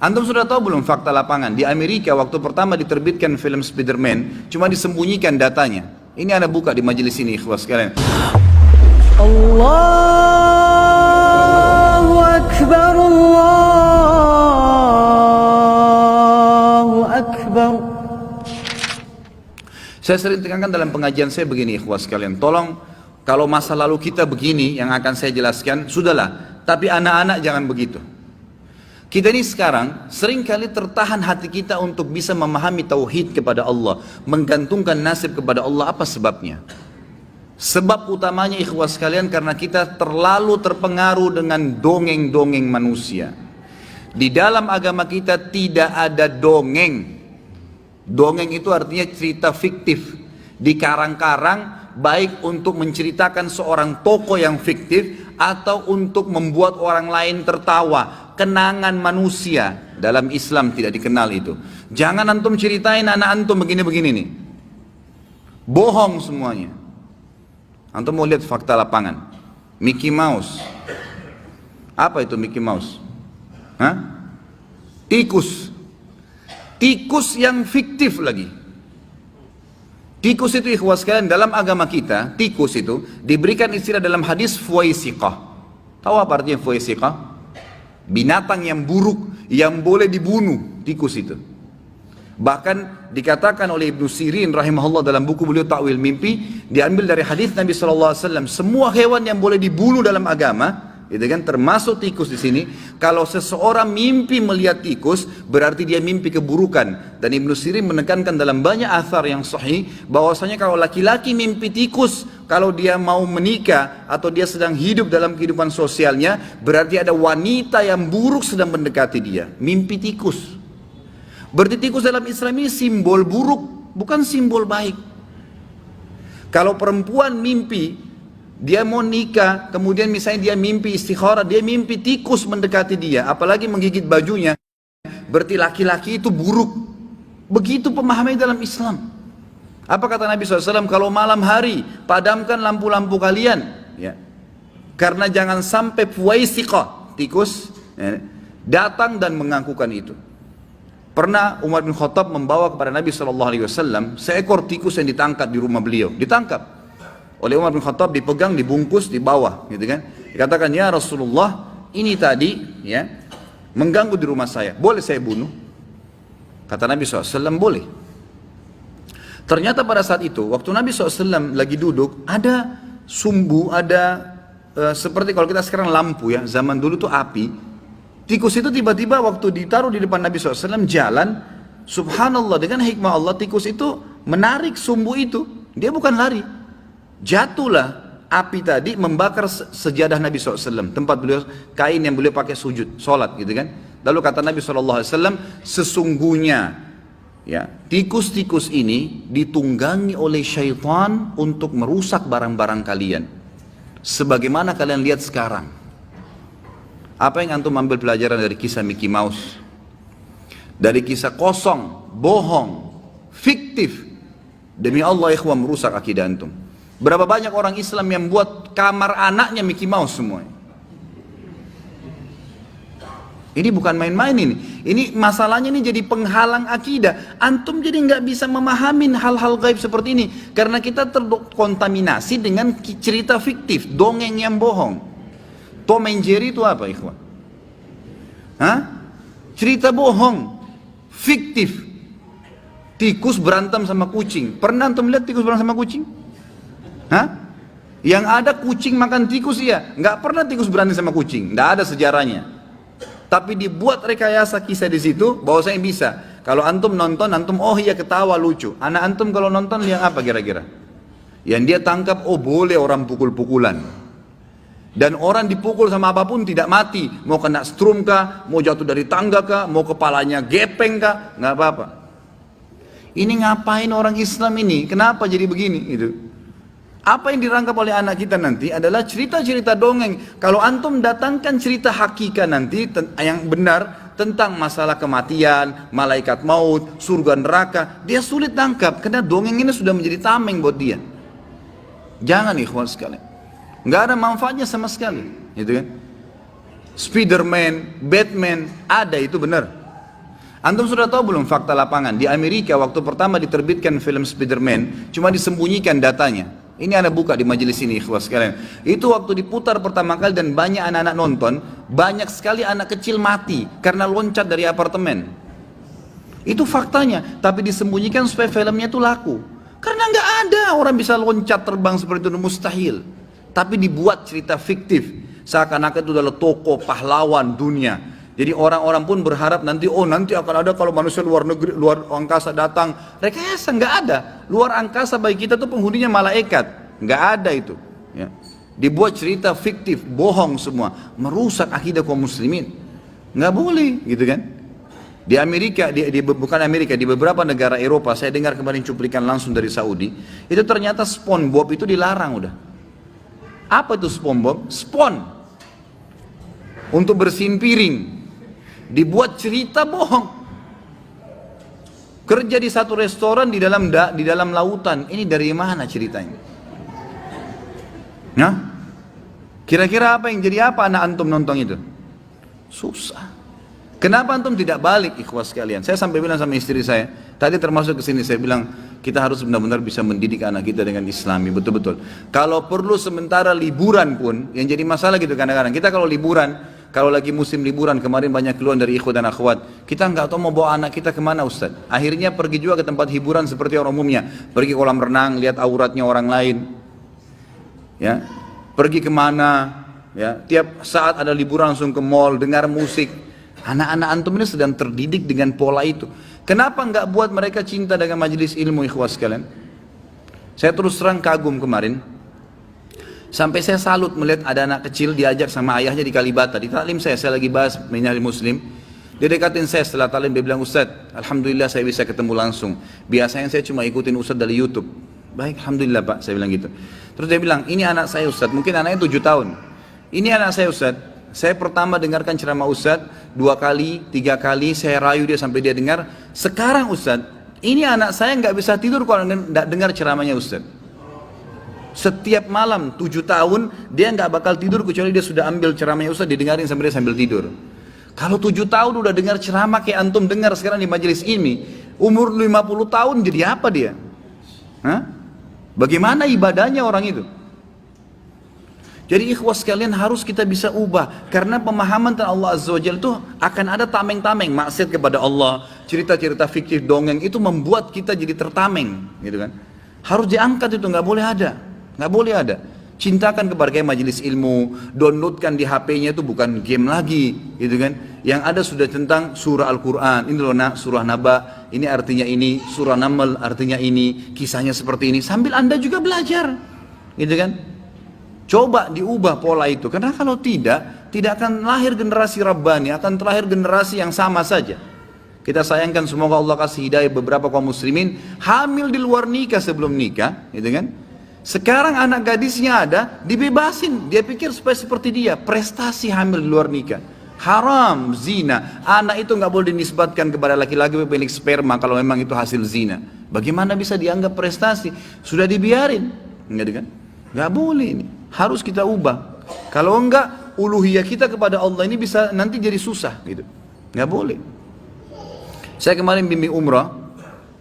Antum sudah tahu belum fakta lapangan? Di Amerika waktu pertama diterbitkan film Spider-Man, cuma disembunyikan datanya. Ini Anda buka di majelis ini, ikhwas sekalian. Allahu Akbar, Allahu Akbar. Saya sering tekankan dalam pengajian saya begini, ikhwas sekalian. Tolong, kalau masa lalu kita begini yang akan saya jelaskan, sudahlah. Tapi anak-anak jangan begitu. Kita ini sekarang seringkali tertahan hati kita untuk bisa memahami tauhid kepada Allah, menggantungkan nasib kepada Allah. Apa sebabnya? Sebab utamanya ikhwas sekalian karena kita terlalu terpengaruh dengan dongeng-dongeng manusia. Di dalam agama kita tidak ada dongeng. Dongeng itu artinya cerita fiktif, dikarang-karang, baik untuk menceritakan seorang tokoh yang fiktif atau untuk membuat orang lain tertawa. Kenangan manusia dalam Islam tidak dikenal itu. Jangan antum ceritain anak antum begini-begini nih. Bohong semuanya. Antum mau lihat fakta lapangan. Mickey Mouse. Apa itu Mickey Mouse? Hah? Tikus. Tikus yang fiktif lagi. Tikus itu ikhwas sekalian dalam agama kita, tikus itu diberikan istilah dalam hadis fuwaisiqah. Tahu apa artinya fuwaisiqah? Binatang yang buruk, yang boleh dibunuh, tikus itu. Bahkan dikatakan oleh Ibnu Sirin rahimahullah dalam buku beliau Ta'wil Mimpi, diambil dari hadis Nabi SAW, semua hewan yang boleh dibunuh dalam agama, itu kan termasuk tikus di sini. Kalau seseorang mimpi melihat tikus, berarti dia mimpi keburukan. Dan Ibnu Sirin menekankan dalam banyak athar yang sahih, bahwasanya kalau laki-laki mimpi tikus, kalau dia mau menikah atau dia sedang hidup dalam kehidupan sosialnya, berarti ada wanita yang buruk sedang mendekati dia. Mimpi tikus. Berarti tikus dalam Islam ini simbol buruk, bukan simbol baik. Kalau perempuan mimpi dia mau nikah, kemudian misalnya dia mimpi istikharah, dia mimpi tikus mendekati dia, apalagi menggigit bajunya, berarti laki-laki itu buruk. Begitu pemahamannya dalam Islam. Apa kata Nabi SAW? Kalau malam hari, padamkan lampu-lampu kalian, ya. Karena jangan sampai fuwaisiqah, tikus, ya, datang dan mengakukan itu. Pernah Umar bin Khattab membawa kepada Nabi SAW seekor tikus yang ditangkap di rumah beliau, ditangkap oleh Umar bin Khattab, dipegang, dibungkus, di bawah, gitu kan. Dikatakan, ya Rasulullah, ini tadi, ya, mengganggu di rumah saya, boleh saya bunuh? Kata Nabi SAW, boleh. Ternyata pada saat itu, waktu Nabi SAW lagi duduk, ada sumbu, ada seperti kalau kita sekarang lampu ya, zaman dulu tuh api. Tikus itu tiba-tiba waktu ditaruh di depan Nabi SAW jalan, subhanallah, dengan hikmah Allah, tikus itu menarik sumbu itu, dia bukan lari. Jatuhlah api tadi membakar sejadah Nabi SAW, tempat beliau, kain yang beliau pakai sujud, sholat gitu kan. Lalu kata Nabi SAW, sesungguhnya ya, tikus-tikus ini ditunggangi oleh syaitan untuk merusak barang-barang kalian. Sebagaimana kalian lihat sekarang. Apa yang antum ambil pelajaran dari kisah Mickey Mouse? Dari kisah kosong, bohong, fiktif. Demi Allah ikhwan, merusak akidah antum. Berapa banyak orang Islam yang buat kamar anaknya Mickey Mouse semua. Ini bukan main-main ini. Ini masalahnya ini jadi penghalang akidah. Antum jadi nggak bisa memahami hal-hal gaib seperti ini karena kita terkontaminasi dengan cerita fiktif, dongeng yang bohong. Tom and Jerry itu apa, ikhwan? Hah? Cerita bohong, fiktif. Tikus berantem sama kucing. Pernah antum lihat tikus berantem sama kucing? Hah? Yang ada kucing makan tikus ya, nggak pernah tikus berantem sama kucing, nggak ada sejarahnya. Tapi dibuat rekayasa kisah di situ, bahwasanya bisa. Kalau antum nonton, antum oh iya ketawa lucu. Anak antum kalau nonton lihat apa kira-kira? Yang dia tangkap, oh boleh orang pukul-pukulan. Dan orang dipukul sama apapun tidak mati, mau kena strum kah, mau jatuh dari tangga kah, mau kepalanya gepeng kah, nggak apa-apa. Ini ngapain orang Islam ini? Kenapa jadi begini? Gitu. Apa yang dirangkap oleh anak kita nanti adalah cerita-cerita dongeng. Kalau antum datangkan cerita hakika nanti yang benar tentang masalah kematian, malaikat maut, surga neraka, dia sulit tangkap karena dongeng ini sudah menjadi tameng buat dia. Jangan ikhwan sekalian. Nggak ada manfaatnya sama sekali, gitu kan? Spiderman, Batman, ada itu benar. Antum sudah tahu belum fakta lapangan? Di Amerika waktu pertama diterbitkan film Spider-Man, cuma disembunyikan datanya. Ini Anda buka di majelis ini, ikhwas sekalian. Itu waktu diputar pertama kali dan banyak anak-anak nonton, banyak sekali anak kecil mati karena loncat dari apartemen. Itu faktanya, tapi disembunyikan supaya filmnya itu laku. Karena nggak ada orang bisa loncat terbang seperti itu, mustahil. Tapi dibuat cerita fiktif, seakan-akan itu adalah tokoh pahlawan dunia. Jadi orang-orang pun berharap nanti, oh nanti akan ada kalau manusia luar negeri, luar angkasa datang. Rekayasa nggak ada. Luar angkasa bagi kita tuh penghuninya malaikat, nggak ada itu. Ya. Dibuat cerita fiktif, bohong semua, merusak akidah kaum muslimin. Nggak boleh, gitu kan? Di Amerika, bukan Amerika, di beberapa negara Eropa, saya dengar kemarin cuplikan langsung dari Saudi, itu ternyata SpongeBob itu dilarang udah. Apa itu SpongeBob? Untuk bersihin piring. Dibuat cerita bohong. Kerja di satu restoran di dalam lautan. Ini dari mana ceritanya? Nah, kira-kira apa yang jadi apa anak antum nonton itu? Susah. Kenapa antum tidak balik, ikhwas sekalian? Saya sampai bilang sama istri saya, tadi termasuk ke sini saya bilang kita harus benar-benar bisa mendidik anak kita dengan Islami, betul-betul. Kalau perlu sementara liburan pun, yang jadi masalah gitu kadang-kadang. Kita kalau liburan, kalau lagi musim liburan, kemarin banyak keluhan dari ikhwan dan akhwat, kita nggak tahu mau bawa anak kita kemana Ustaz. Akhirnya pergi juga ke tempat hiburan seperti orang umumnya, pergi kolam renang, lihat auratnya orang lain, ya, pergi kemana, ya, tiap saat ada liburan langsung ke mall, dengar musik. Anak-anak antum ini sedang terdidik dengan pola itu. Kenapa nggak buat mereka cinta dengan majelis ilmu, ikhwas sekalian? Saya terus terang kagum kemarin. Sampai saya salut melihat ada anak kecil diajak sama ayahnya di Kalibata. Di taklim saya lagi bahas minhajul muslim. Dia dekatin saya setelah taklim, dia bilang, Ustaz, alhamdulillah saya bisa ketemu langsung. Biasanya saya cuma ikutin Ustaz dari YouTube. Baik, alhamdulillah Pak, saya bilang gitu. Terus dia bilang, ini anak saya Ustaz, mungkin anaknya 7 tahun. Ini anak saya Ustaz, saya pertama dengarkan ceramah Ustaz, 2 kali, 3 kali, saya rayu dia sampai dia dengar. Sekarang Ustaz, ini anak saya nggak bisa tidur kalau nggak dengar ceramahnya Ustaz. Setiap malam 7 tahun dia nggak bakal tidur kecuali dia sudah ambil ceramahnya Ustaz, didengarin sampai dia sambil tidur. Kalau 7 tahun udah dengar ceramah kayak antum dengar sekarang di majelis ini, umur 50 tahun jadi apa dia? Hah? Bagaimana ibadahnya orang itu? Jadi ikhwas sekalian harus kita bisa ubah, karena pemahaman tentang Allah Azza wa Jalla itu akan ada tameng-tameng, maksiat kepada Allah, cerita-cerita fiktif, dongeng itu membuat kita jadi tertameng, gitu kan? Harus diangkat itu, nggak boleh ada. Nggak boleh ada. Cintakan kepada majelis ilmu, downloadkan di HP-nya itu bukan game lagi, gitu kan? Yang ada sudah tentang surah Al-Quran. Ini loh nak, surah Naba, ini artinya ini, surah Naml artinya ini, kisahnya seperti ini. Sambil Anda juga belajar, gitu kan? Coba diubah pola itu, karena kalau tidak akan lahir generasi Rabbani, akan terlahir generasi yang sama saja. Kita sayangkan semoga Allah kasih hidayah beberapa kaum muslimin hamil di luar nikah sebelum nikah, gitu kan? Sekarang anak gadisnya ada, dibebasin. Dia pikir supaya seperti dia, prestasi hamil di luar nikah. Haram, zina. Anak itu nggak boleh dinisbatkan kepada laki-laki pemilik sperma kalau memang itu hasil zina. Bagaimana bisa dianggap prestasi? Sudah dibiarin, enggak kan? Nggak boleh ini. Harus kita ubah. Kalau enggak, uluhiyah kita kepada Allah ini bisa nanti jadi susah, gitu. Nggak boleh. Saya kemarin bimbing umrah,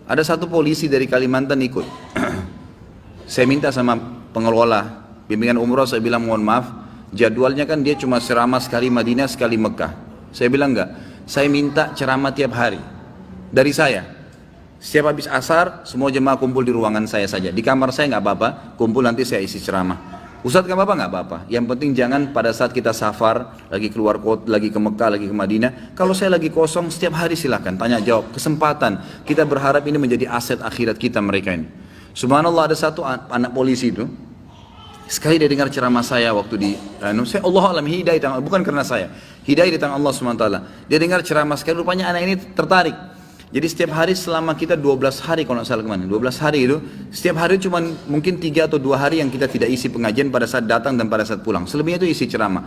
ada satu polisi dari Kalimantan ikut. Saya minta sama pengelola bimbingan umrah, saya bilang mohon maaf, jadwalnya kan dia cuma ceramah sekali Madinah, sekali Mekah. Saya bilang enggak, saya minta ceramah tiap hari dari saya. Setiap habis asar, semua jemaah kumpul di ruangan saya saja. Di kamar saya nggak apa-apa, kumpul nanti saya isi ceramah. Ustadz nggak apa-apa, nggak apa-apa. Yang penting jangan pada saat kita safar, lagi keluar kota, lagi ke Mekah, lagi ke Madinah. Kalau saya lagi kosong, setiap hari silakan tanya jawab, kesempatan. Kita berharap ini menjadi aset akhirat kita mereka ini. Subhanallah, ada satu anak polisi itu, sekali dia dengar ceramah saya waktu di, saya Allah alam hidayah, bukan karena saya, hidayah di tangan Allah SWT. Dia dengar ceramah sekali, rupanya anak ini tertarik. Jadi setiap hari selama kita 12 hari kalau nggak salah kemana, 12 hari itu, setiap hari cuma mungkin 3 atau 2 hari yang kita tidak isi pengajian pada saat datang dan pada saat pulang. Selebihnya itu isi ceramah.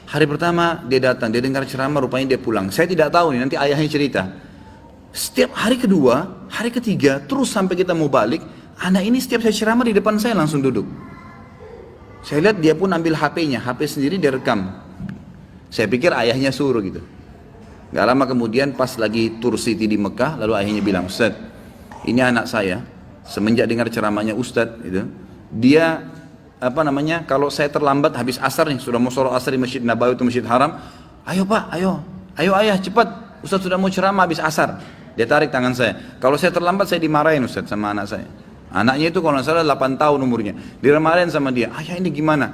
Hari pertama dia datang, dia dengar ceramah, rupanya dia pulang. Saya tidak tahu nih, nanti ayahnya cerita. Setiap hari kedua, hari ketiga, terus sampai kita mau balik, anak ini setiap saya ceramah di depan saya langsung duduk. Saya lihat dia pun ambil HP-nya, HP sendiri dia rekam. Saya pikir ayahnya suruh gitu. Gak lama kemudian pas lagi tour city di Mekah, lalu ayahnya bilang, Ustaz, ini anak saya, semenjak dengar ceramahnya Ustaz, gitu, dia kalau saya terlambat habis asar nih, sudah mau sholat asar di Masjid Nabawi atau Masjid Haram, ayo Pak, ayo ayah cepat, Ustaz sudah mau ceramah habis asar. Dia tarik tangan saya. Kalau saya terlambat saya dimarahin Ustaz sama anak saya. Anaknya itu kalau nggak salah 8 tahun umurnya. Dimarahin sama dia. Ayah ini gimana?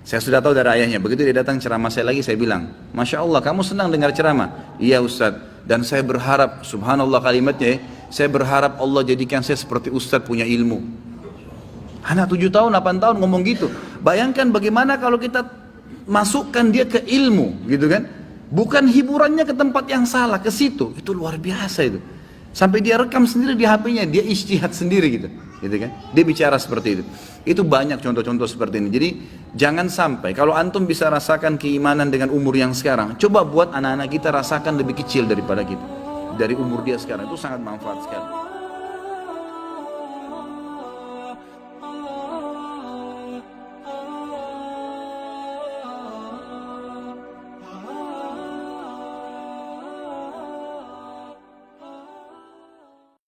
Saya sudah tahu dari ayahnya. Begitu dia datang ceramah saya lagi, saya bilang, Masya Allah kamu senang dengar ceramah? Iya Ustaz. Dan saya berharap, subhanallah kalimatnya, saya berharap Allah jadikan saya seperti Ustaz punya ilmu. Anak 7 tahun, 8 tahun ngomong gitu. Bayangkan bagaimana kalau kita masukkan dia ke ilmu, gitu kan? Bukan hiburannya ke tempat yang salah, ke situ. Itu luar biasa itu. Sampai dia rekam sendiri di HP-nya, dia ijtihad sendiri gitu kan? Dia bicara seperti itu. Itu banyak contoh-contoh seperti ini. Jadi jangan sampai, kalau antum bisa rasakan keimanan dengan umur yang sekarang, coba buat anak-anak kita rasakan lebih kecil daripada kita. Dari umur dia sekarang, itu sangat manfaat sekali.